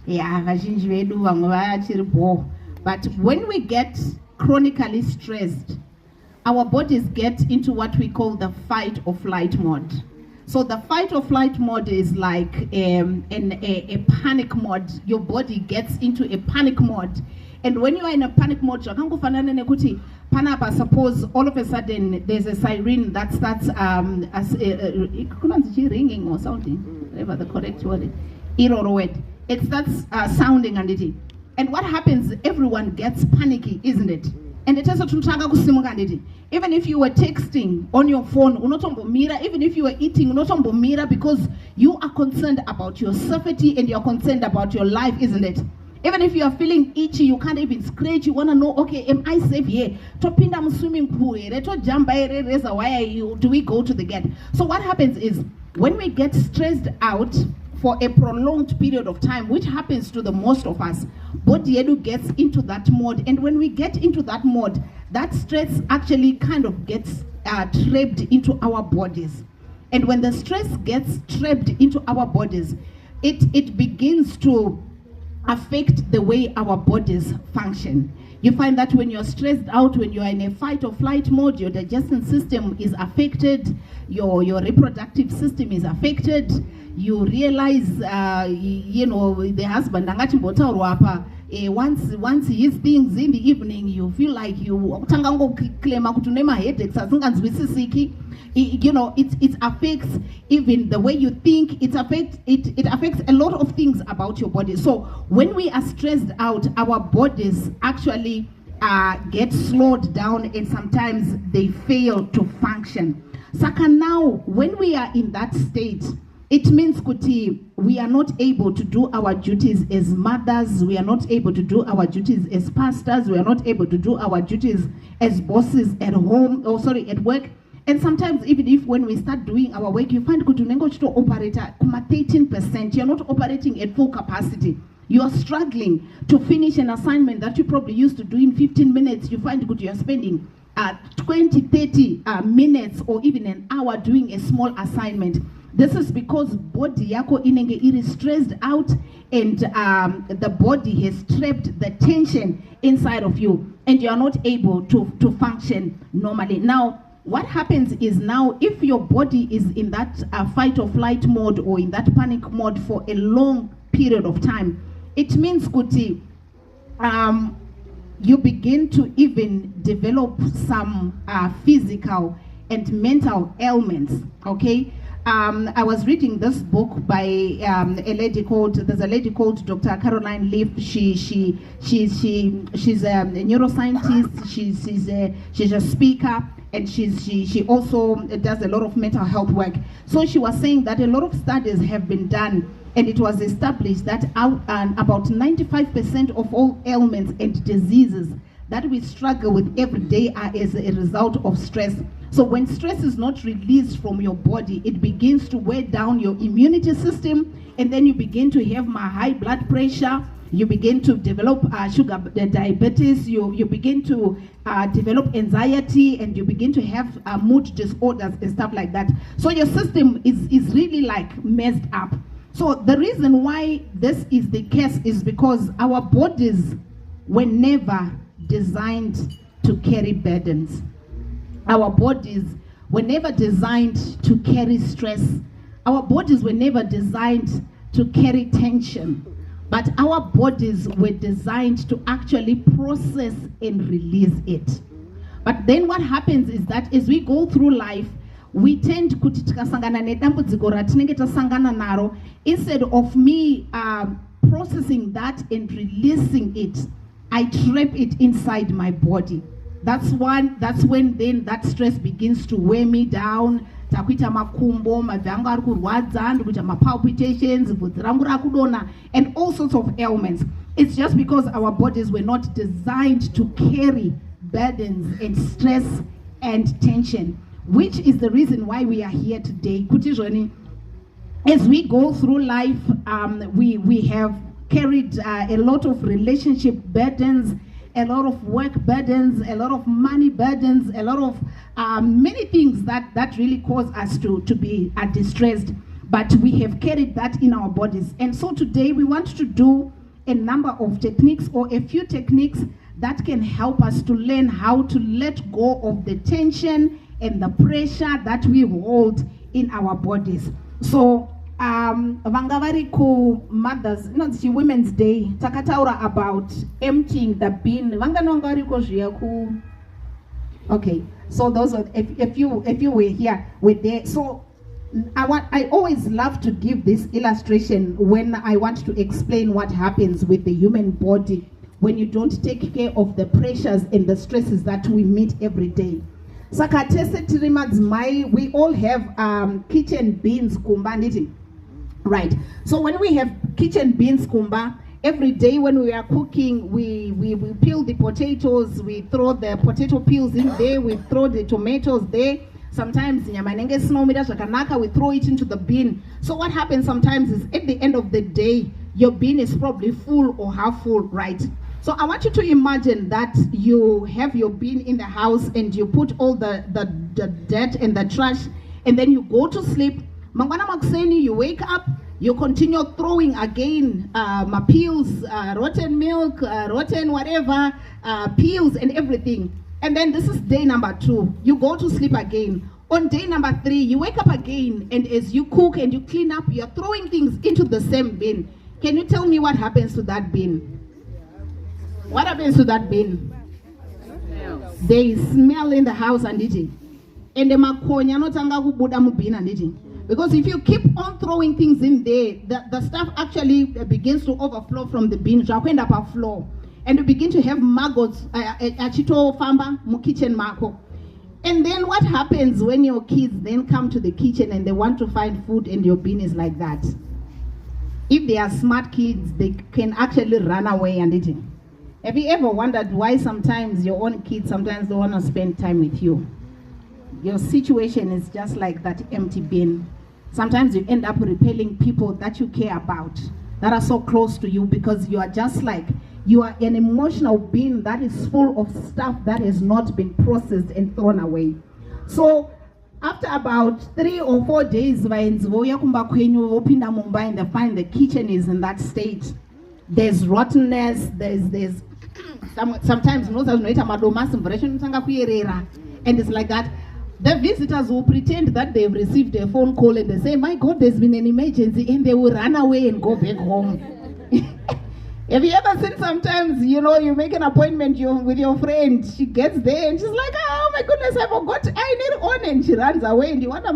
Yeah, vazhinji vedu vamwe vachiri bore. But when we get chronically stressed, our bodies get into what we call the fight or flight mode. So the fight or flight mode is like a panic mode. Your body gets into a panic mode. And when you are in a panic mode, panapa, suppose all of a sudden there's a siren that starts ringing or something, whatever the correct word is. It starts sounding and what happens, everyone gets panicky, isn't it? And it also even if you were texting on your phone, even if you were eating, because you are concerned about your safety and you're concerned about your life, isn't it? Even if you are feeling itchy, you can't even scratch, you want to know, okay, am I safe here? I'm swimming pool, do we go to the gate? So what happens is, when we get stressed out for a prolonged period of time, which happens to the most of us, body gets into that mode. And when we get into that mode, that stress actually kind of gets trapped into our bodies. And when the stress gets trapped into our bodies, it begins to affect the way our bodies function. You find that when you're stressed out, when you're in a fight or flight mode, your digestion system is affected, your reproductive system is affected. You realize, the husband, once he is things in the evening, you feel like you it affects even the way you think. It affects a lot of things about your body. So when we are stressed out, our bodies actually get slowed down, and sometimes they fail to function. Saka, now when we are in that state, it means kuti we are not able to do our duties as mothers, we are not able to do our duties as pastors, we are not able to do our duties as bosses at home, at work. And sometimes even if when we start doing our work, you find kuti unenge uchito operate kuma 13%, you're not operating at full capacity. You are struggling to finish an assignment that you probably used to do in 15 minutes. You find good you're spending 20, 30 minutes or even an hour doing a small assignment. This is because body yako inenge is stressed out, and the body has trapped the tension inside of you, and you are not able to function normally. Now, what happens is, now if your body is in that fight or flight mode or in that panic mode for a long period of time, it means kuti you begin to even develop some physical and mental ailments. Okay, I was reading this book by a lady called Dr. Caroline Leaf. She's a neuroscientist. She's a speaker, and she also does a lot of mental health work. So she was saying that a lot of studies have been done, and it was established that about 95% of all ailments and diseases that we struggle with every day are as a result of stress. So when stress is not released from your body, it begins to wear down your immunity system, and then you begin to have high blood pressure, you begin to develop diabetes, you begin to develop anxiety, and you begin to have mood disorders and stuff like that. So your system is really like messed up. So the reason why this is the case is because our bodies were never designed to carry burdens. Our bodies were never designed to carry stress. Our bodies were never designed to carry tension. But our bodies were designed to actually process and release it. But then what happens is that as we go through life, we tend kuti tikasangana nedambudziko ratinenge tasangana naro, instead of me processing that and releasing it, I trap it inside my body. That's when then that stress begins to weigh me down. Takuita makumbo, mavyangu ari kurwadza, ndikuita palpitations, bvudzi rangu rakudonha, and all sorts of ailments. It's just because our bodies were not designed to carry burdens and stress and tension, which is the reason why we are here today. Kuti as we go through life, we have carried a lot of relationship burdens, a lot of work burdens, a lot of money burdens, a lot of many things that really cause us to be distressed. but we have carried that in our bodies. And so today we want to do a number of techniques, or a few techniques that can help us to learn how to let go of the tension and the pressure that we hold in our bodies. So vanga vari ku mothers, it's Women's Day, takataura about emptying the bin. Vanga nonga vari ko zviya ku. Okay, so those are, if you were here, were there. So I always love to give this illustration when I want to explain what happens with the human body when you don't take care of the pressures and the stresses that we meet every day. Saka tese tiri madzimai, we all have kitchen bins kumba nditi. Right. So when we have kitchen bins kumba, every day when we are cooking, we peel the potatoes, we throw the potato peels in there, we throw the tomatoes there. Sometimes we throw it into the bin. So what happens sometimes is at the end of the day, your bin is probably full or half full, right? So I want you to imagine that you have your bin in the house and you put all the dirt and the trash, and then you go to sleep. Mangwana makuseni, you wake up, you continue throwing again peels, rotten milk, rotten whatever, peels and everything. And then this is day number 2. You go to sleep again. On day number 3, you wake up again, and as you cook and you clean up, you're throwing things into the same bin. Can you tell me what happens to that bin? What happens to that bin? There is smell in the house and eating. And the makonya no tanga kubuda mu bin and eating. Because if you keep on throwing things in there, the stuff actually begins to overflow from the bin. Floor. And you begin to have maggots, achito famba mu kitchen mako. And then what happens when your kids then come to the kitchen and they want to find food and your bin is like that? If they are smart kids, they can actually run away and eat it. Have you ever wondered why sometimes your own kids sometimes don't want to spend time with you? Your situation is just like that empty bin. Sometimes you end up repelling people that you care about, that are so close to you, because you are just like, you are an emotional bin that is full of stuff that has not been processed and thrown away. So after about 3 or 4 days, and they find the kitchen is in that state. There's rottenness, there's sometimes and it's like that. The visitors will pretend that they've received a phone call and they say, my God, there's been an emergency, and they will run away and go back home. Have you ever seen sometimes, you make an appointment with your friend, she gets there and she's like, oh my goodness, I forgot, I need on, and she runs away and you want to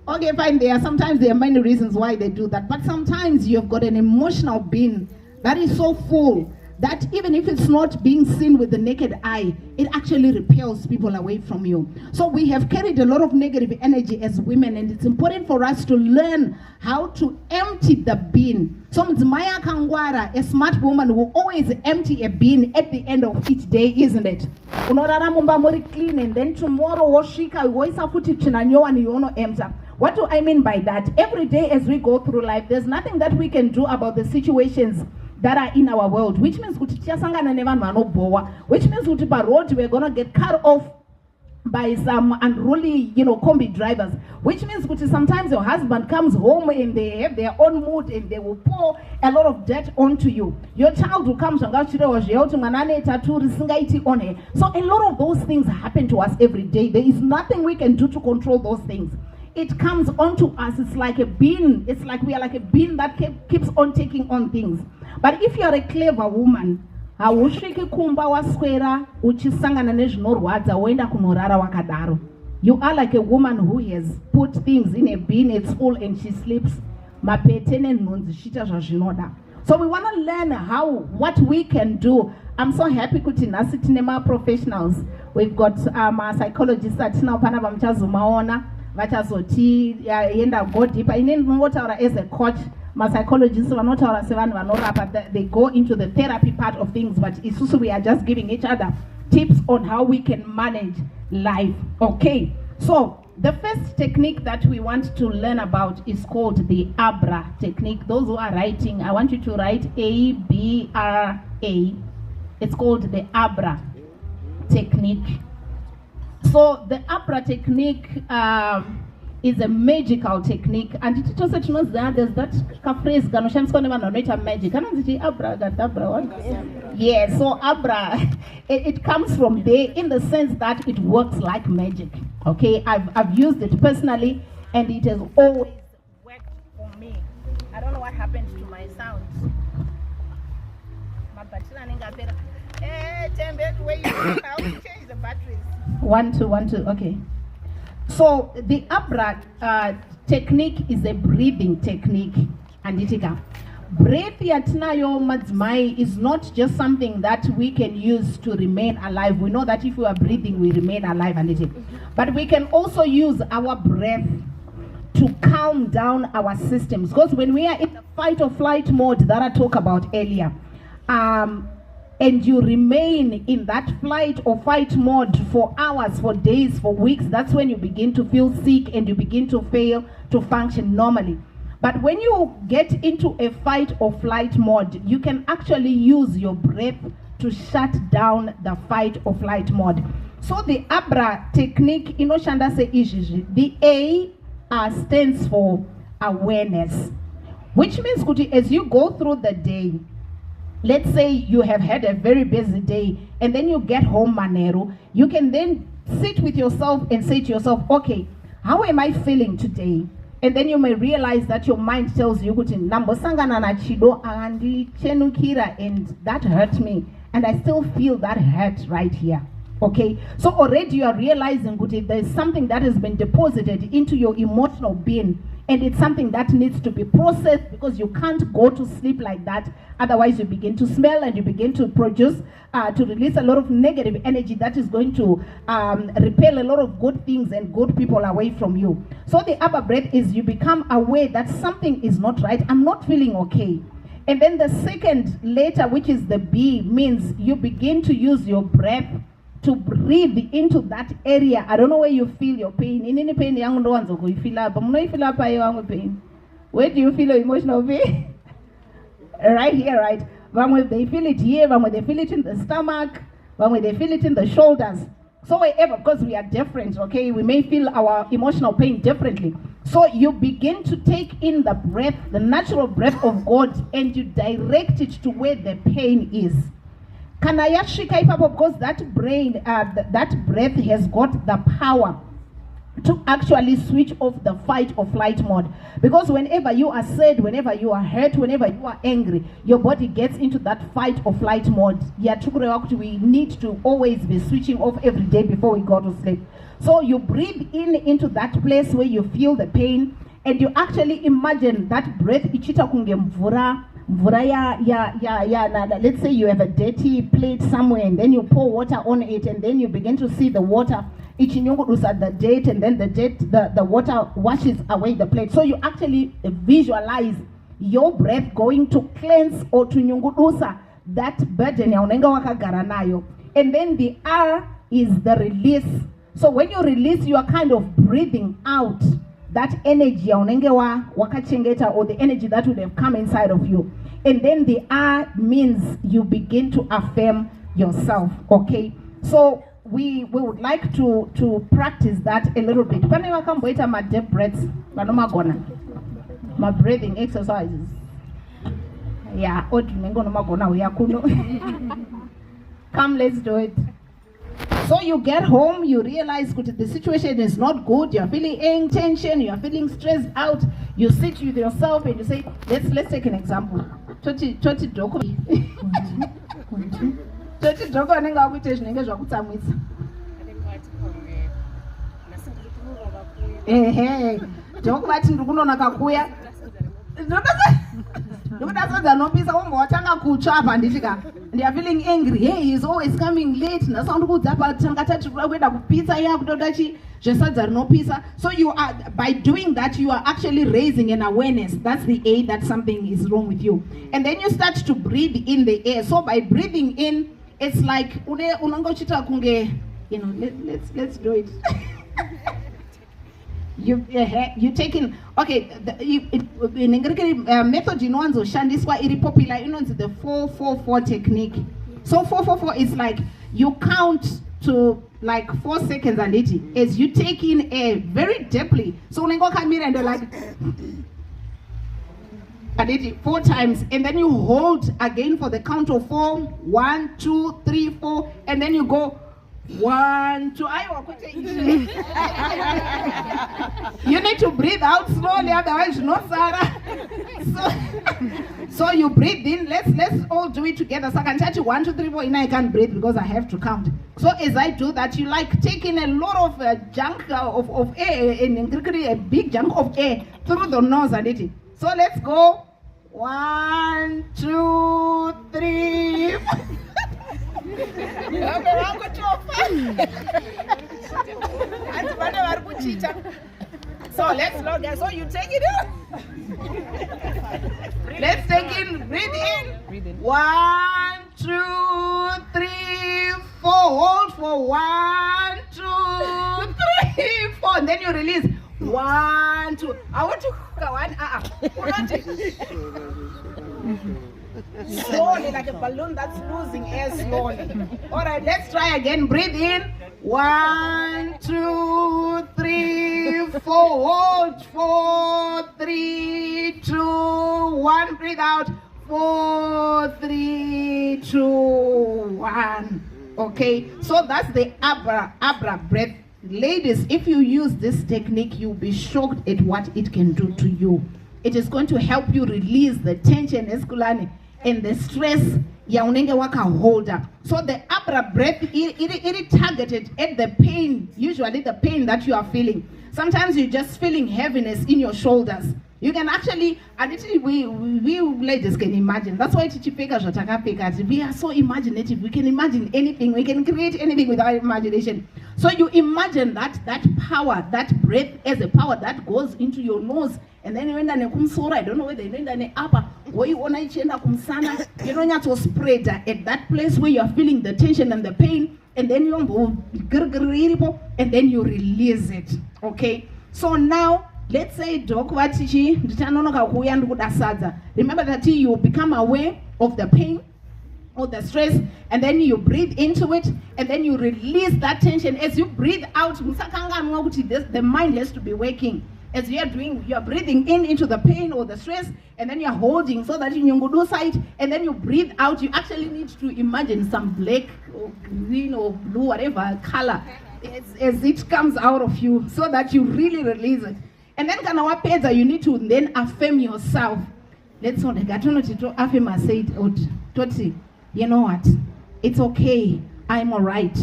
okay, fine, sometimes there are many reasons why they do that, but sometimes you've got an emotional bin that is so full that even if it's not being seen with the naked eye, it actually repels people away from you. So we have carried a lot of negative energy as women, and it's important for us to learn how to empty the bin. So Maya Kangwara, a smart woman, will always empty a bin at the end of each day, isn't it? Clean, and then tomorrow empty. What do I mean by that? Every day as we go through life, there's nothing that we can do about the situations that are in our world, which means which means by road we're gonna get cut off by some unruly, combi drivers, which means sometimes your husband comes home and they have their own mood and they will pour a lot of dirt onto you. Your child will come, so a lot of those things happen to us every day. There is nothing we can do to control those things. It comes onto us. It's like a bin. It's like we are like a bin that keeps on taking on things. But if you are a clever woman, you are like a woman who has put things in a bin, it's full, and she sleeps. So we want to learn what we can do. I'm so happy kuti nasi tinema professionals. We've got our psychologists that now panavamchazumaona vachazoti yenda go deeper. As a coach, my psychologists they go into the therapy part of things, but it's also we are just giving each other tips on how we can manage life. Okay, so the first technique that we want to learn about is called the ABRA technique. Those who are writing, I want you to write ABRA. It's called the ABRA technique. So the ABRA technique is a magical technique, and it also knows that there's that phrase magic. Abracadabra. Yeah, so abra, it comes from there in the sense that it works like magic. Okay, I've used it personally, and it has always worked for me. I don't know what happened to my sound. How to change the batteries? 1 2 1 2. Okay. So the Abra technique is a breathing technique, and breath yatinayo madzimai is not just something that we can use to remain alive. We know that if we are breathing, we remain alive, but we can also use our breath to calm down our systems. Because when we are in the fight or flight mode that I talked about earlier, and you remain in that flight or fight mode for hours, for days, for weeks, that's when you begin to feel sick and you begin to fail to function normally. But when you get into a fight or flight mode, you can actually use your breath to shut down the fight or flight mode. So the Abra technique, the A stands for awareness, which means as you go through the day, let's say you have had a very busy day and then you get home, Manero, you can then sit with yourself and say to yourself, okay, how am I feeling today? And then you may realize that your mind tells you, and that hurt me, and I still feel that hurt right here. Okay, so already you are realizing there's something that has been deposited into your emotional being, and it's something that needs to be processed, because you can't go to sleep like that. Otherwise you begin to smell and you begin to produce, to release a lot of negative energy that is going to repel a lot of good things and good people away from you. So the upper breath is you become aware that something is not right. I'm not feeling okay. And then the second letter, which is the B, means you begin to use your breath to breathe into that area. I don't know where you feel your pain. In any pain, young ones will feel up. Pain. Where do you feel your emotional pain? Right here, right? When they feel it here, when they feel it in the stomach, when they feel it in the shoulders. So wherever, because we are different, okay? We may feel our emotional pain differently. So you begin to take in the breath, the natural breath of God, and you direct it to where the pain is. Because that that breath has got the power to actually switch off the fight or flight mode. Because whenever you are sad, whenever you are hurt, whenever you are angry, your body gets into that fight or flight mode. We need to always be switching off every day before we go to sleep. So you breathe in into that place where you feel the pain, and you actually imagine that breath ichita kunge mvura. Let's say you have a dirty plate somewhere, and then you pour water on it, and then you begin to see the water ichinyungudusa at the dirt, and then the water washes away the plate. So you actually visualize your breath going to cleanse or to nyungudusa that burden yaunenga wakagara nayo. And then the R is the release. So when you release, you are kind of breathing out that energy yaunengewa wakachengeta, or the energy that would have come inside of you. And then the R means you begin to affirm yourself. Okay, so we would like to practice that a little bit. My deep breaths, my breathing exercises. Yeah, come, let's do it. So you get home, you realize the situation is not good, you're feeling tension, you're feeling stressed out. You sit with yourself and you say, let's take an example. Toti doko anenga akuite zvinenge zvakutsamwisa. Doko vati ndikunona kakuya. Ndokudasodza nopisa wombo watanga kutsva apa ndichika. They are feeling angry. Hey, he's always coming late. Nasound kudza pa tanga tatu kuenda kupizza ya kutoda chi zvesadza rinopisa. So you are, by doing that, you are actually raising an awareness. That's the A, that something is wrong with you. And then you start to breathe in the air. So by breathing in, it's like unangochita kunge, let's do it. You take in, okay, in method shandiswa iri popular, the 4-4-4 technique. So 4-4-4 is like you count to like 4 seconds and it as you take in air very deeply. So when you come in and you're like and it 4 times, and then you hold again for the count of 4. 1, 2, 3, 4, and then you go 1, 2. You need to breathe out slowly, otherwise no, Sarah. So you breathe in. Let's all do it together. So I can touch you 1, 2, 3, 4. And I can't breathe because I have to count. So as I do that, you like taking a lot of junk of air, and a big chunk of air through the nose and it. So let's go. 1, 2, 3. So let's log in. So you take it in. Let's take in. Breathe in. 1, 2, 3, 4. Hold for 1, 2, 3, 4. And then you release. 1, 2. I want to go on. Slowly, like a balloon that's losing air slowly. All right, let's try again. Breathe in. 1, 2, 3, 4. Hold. 4, 3, 2, 1. Breathe out. 4, 3, 2, 1. Okay, so that's the Abra breath. Ladies, if you use this technique, you'll be shocked at what it can do to you. It is going to help you release the tension and the stress yaunenge waka holder. So the Abra breath, it targeted at the pain, usually the pain that you are feeling. Sometimes you're just feeling heaviness in your shoulders. You can actually, and we ladies can imagine. That's why we are so imaginative. We can imagine anything. We can create anything with our imagination. So you imagine that power, that breath as a power that goes into your nose. And then when I don't know whether you know upper, where you want to kumsana, you don't have to spread at that place where you are feeling the tension and the pain, and then you and then you release it. Okay. So now let's say remember that you become aware of the pain or the stress, and then you breathe into it, and then you release that tension. As you breathe out, the mind has to be waking. As you are doing, you are breathing in into the pain or the stress, and then you are holding so that in your do side, and then you breathe out. You actually need to imagine some black or green or blue, whatever color, as it comes out of you, so that you really release it. And then you need to then affirm yourself. Let's not affirm and say, you know what? It's okay. I'm all right.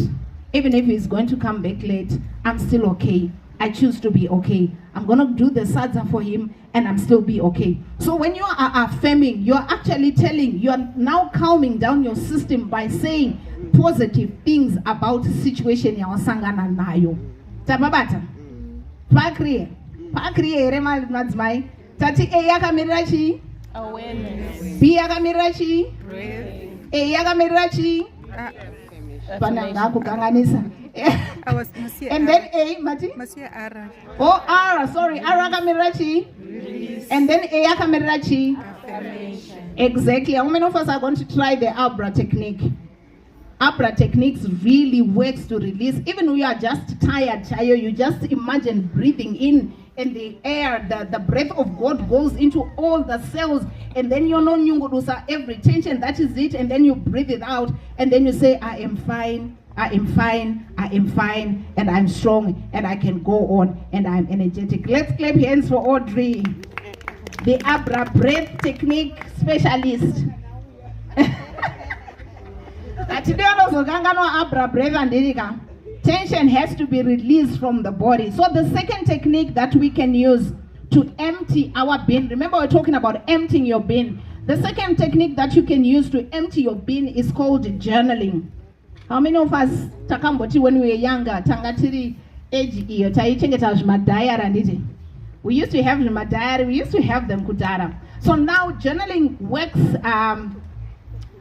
Even if he's going to come back late, I'm still okay. I choose to be okay. I'm going to do the sadza for him, and I'm still be okay. So when you are affirming, you're actually you're now calming down your system by saying positive things about the situation you're sangana nayo. Tababata. Pakriye remal madzmai. Tati yakamirachi. Awareness. B yakamirachi. Breathe. A yakamirachi. And then A, Mati? Oh, R, sorry. R Kamirachi. And then A Kamirachi. Exactly. How many of us are going to try the Abra technique? Abra techniques really works to release. Even when you are just tired, you just imagine breathing in, and the air, the breath of God goes into all the cells, and then you know nyungudusa every tension, that is it, and then you breathe it out, and then you say, I am fine, I am fine, I am fine, and I'm strong, and I can go on, and I'm energetic. Let's clap hands for Audrey, the Abra breath technique specialist. Tension has to be released from the body. So the second technique that we can use to empty our bin, remember we're talking about emptying your bin. The second technique that you can use to empty your bin is called journaling. How many of us, when we were younger, we used to have my diary, we used to have them kudara. So now journaling works,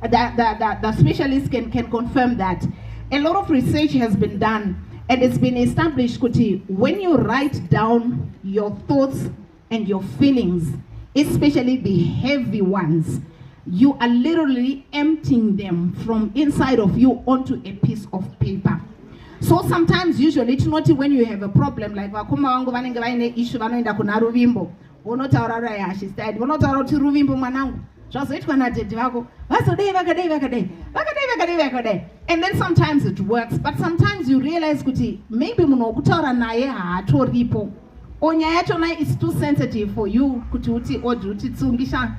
the specialists can confirm that. A lot of research has been done, and it's been established, Kuti, when you write down your thoughts and your feelings, especially the heavy ones, you are literally emptying them from inside of you onto a piece of paper. So sometimes, usually, it's not when you have a problem, like vakoma wangu vanenge vaine issue vanoenda kuna Ruvimbo. Unotaura raya, she said, unotaura kuti Ruvimbo mwanangu. Zvazoitwa nadhedhi vako. Vakadai. And then sometimes it works, but sometimes you realize kuti maybe munokutaura naye haatoripo. Onya yachona is too sensitive for you kuti uti tsungisha.